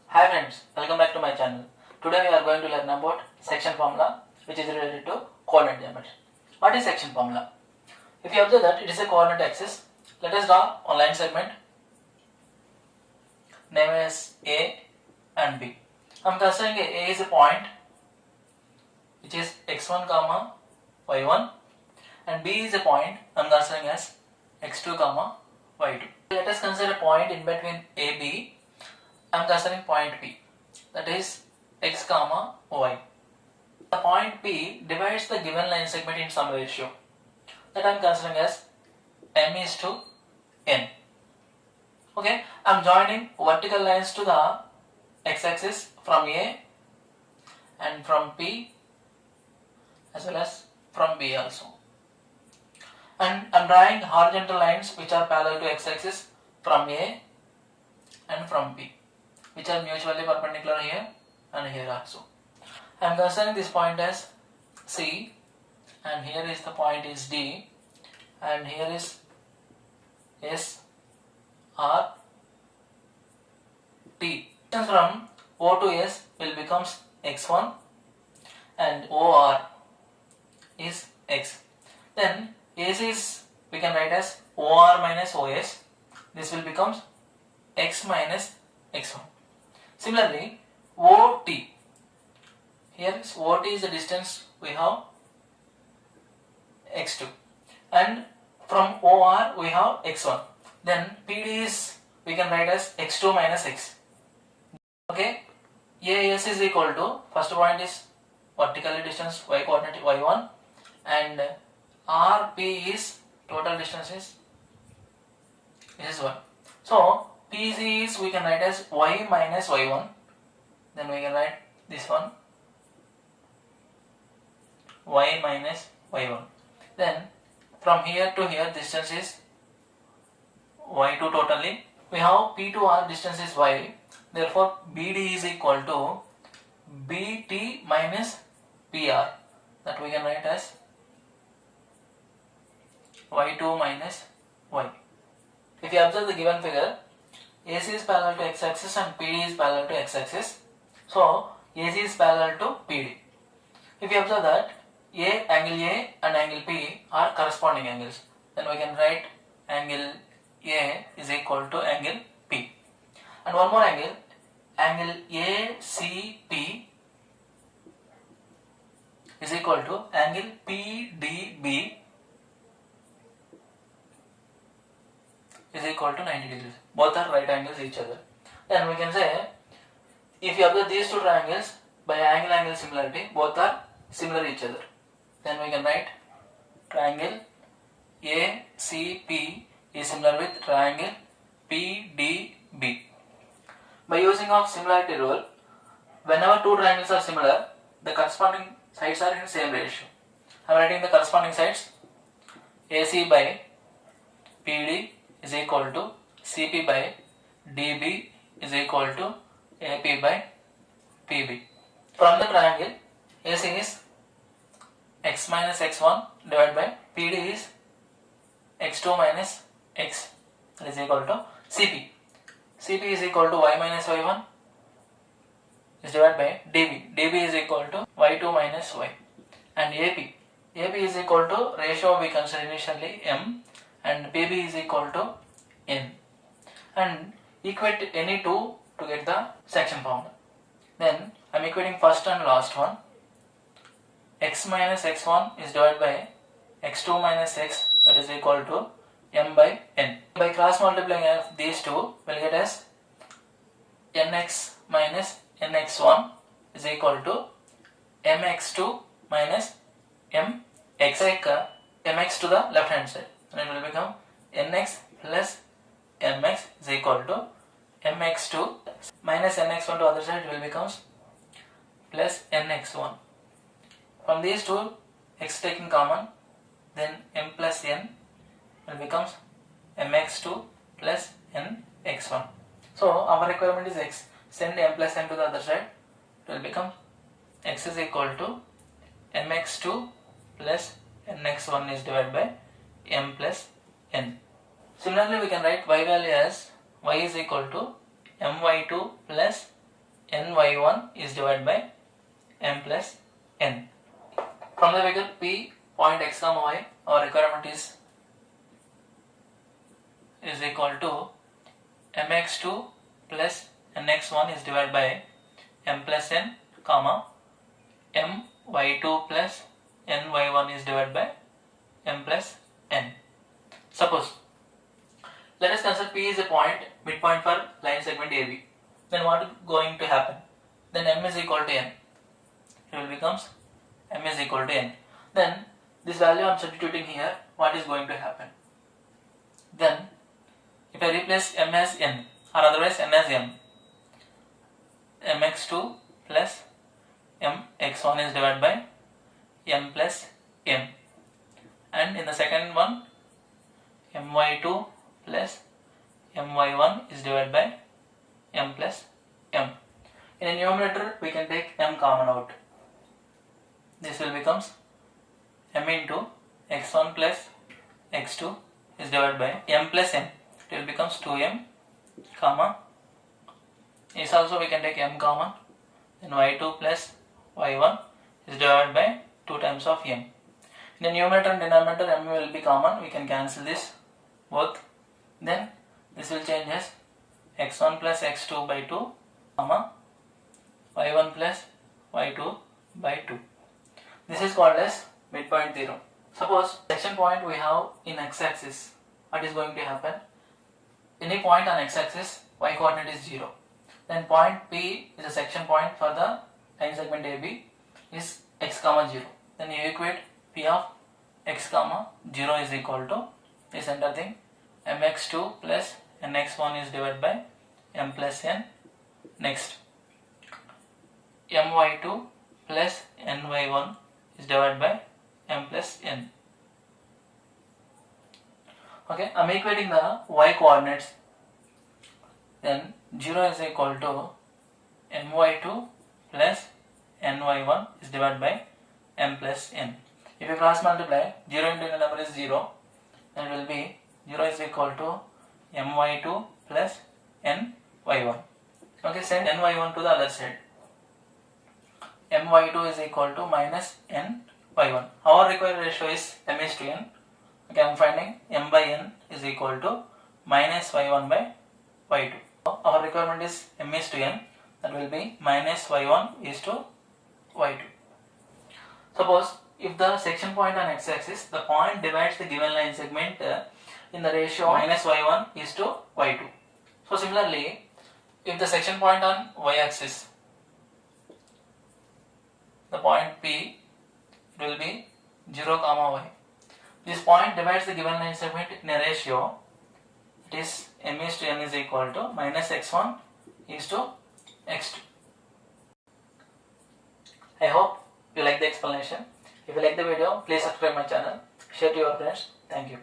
Hi friends, welcome back to my channel. Today we are going to learn about section formula which is related to coordinate geometry. What is section formula? If you observe that it is a coordinate axis, let us draw one line segment named as A and B. I am considering A is a point which is x1 comma y1 and B is a point I am considering as x2 comma y2. Let us consider a point in between AB. I am considering point P, that is x comma y. The point P divides the given line segment in some ratio that I am considering as m:n. Okay, I am joining vertical lines to the x-axis from A and from P as well as from B also. And I am drawing horizontal lines which are parallel to x-axis from A and from P, which are mutually perpendicular here and here also. I am considering this point as C, and here is the point is D, and here is S, R, T. Distance from O to S will becomes x1 and OR is x. Then AC is we can write as OR minus OS. This will becomes x minus x1. Similarly, OT. Here is OT is the distance we have x2, and from OR we have x1. Then PD is we can write as x2 minus x. Okay, AS is equal to first point is vertically distance y coordinate y1 and RP is total distance is this is 1. So PC is we can write as y minus y1. Then we can write this one y minus y1. Then from here to here distance is y2 totally. We have P to R distance is y. Therefore BD is equal to BT minus PR. That we can write as y2 minus y. If you observe the given figure, AC is parallel to x-axis and PD is parallel to x-axis. So AC is parallel to PD. If you observe that angle A and angle P are corresponding angles, then we can write angle A is equal to angle P. And one more angle ACP is equal to angle PDB is equal to 90 degrees. Both are right angles each other. Then we can say, if you observe these two triangles by angle similarity, both are similar each other. Then we can write triangle ACP is similar with triangle PDB. By using of similarity rule, whenever two triangles are similar, the corresponding sides are in same ratio. I am writing the corresponding sides. AC by PD is equal to CP by DB is equal to AP by PB. From the triangle, AC is x minus x1 divided by PD is x2 minus x is equal to CP. CP is equal to y minus y1 is divided by DB. DB is equal to y2 minus y. And AP. AP is equal to ratio we consider initially m and PB is equal to n. And equate any two to get the section formula. Then I am equating first and last one. X minus x1 is divided by x2 minus x, that is equal to m by n. By cross multiplying of these two, we will get as nx minus nx1 is equal to mx2 minus mx. Take mx to the left hand side, and it will become nx plus mx is equal to mx2 minus nx1 to other side, it will become plus nx1. From these two, x taking common, then m plus n will becomes mx2 plus nx1. So our requirement is x. Send m plus n to the other side, it will become x is equal to mx2 plus nx1 is divided by m plus n. Similarly, we can write y value as y is equal to my2 plus ny1 is divided by m plus n. From the figure P point x comma y, our requirement is equal to mx2 plus nx1 is divided by m plus n, comma my2 plus ny1 is divided by m plus n. Suppose, let us consider P is a point, midpoint for line segment AB. Then what is going to happen? Then m is equal to n. It will becomes m is equal to n. Then this value I am substituting here, what is going to happen? Then if I replace m as n, or otherwise n as m, mx2 plus mx1 is divided by m plus m, and in the second one my2 plus my1 is divided by m plus m. In a numerator we can take m common out. This will becomes m into x1 plus x2 is divided by m plus n. It will becomes 2m, comma, is also we can take m common, then y2 plus y1 is divided by 2 times of m. In the numerator and denominator m will be common, we can cancel this both. Then this will change as x1 plus x2 by 2, comma, y1 plus y2 by 2. This is called as midpoint theorem. Suppose section point we have in x-axis, what is going to happen? Any point on x-axis, y coordinate is 0. Then point P is a section point for the line segment AB is x comma 0. Then you equate P of x comma 0 is equal to this entire thing, mx2 plus nx1 is divided by m plus n. Next, my2 plus ny1 is divided by m plus n. Okay, I am equating the y coordinates. Then 0 is equal to my2 plus ny1 is divided by m plus n. If you cross multiply, 0 into the number is 0, then it will be 0 is equal to my2 plus ny1. Okay, send ny1 to the other side. my2 is equal to minus ny1. Our required ratio is m is to n. Okay, I am finding m by n is equal to minus y1 by y2. Our requirement is m is to n, that will be minus y1 is to y2. Suppose if the section point on x-axis, the point divides the given line segment in the ratio minus y1 is to y2. So similarly, if the section point on y-axis, the point P, it will be 0 comma y. This point divides the given line segment in a ratio, it is m is to n is equal to minus x1 is to x2. I hope you like the explanation. If you like the video, please subscribe my channel, share to your friends. Thank you.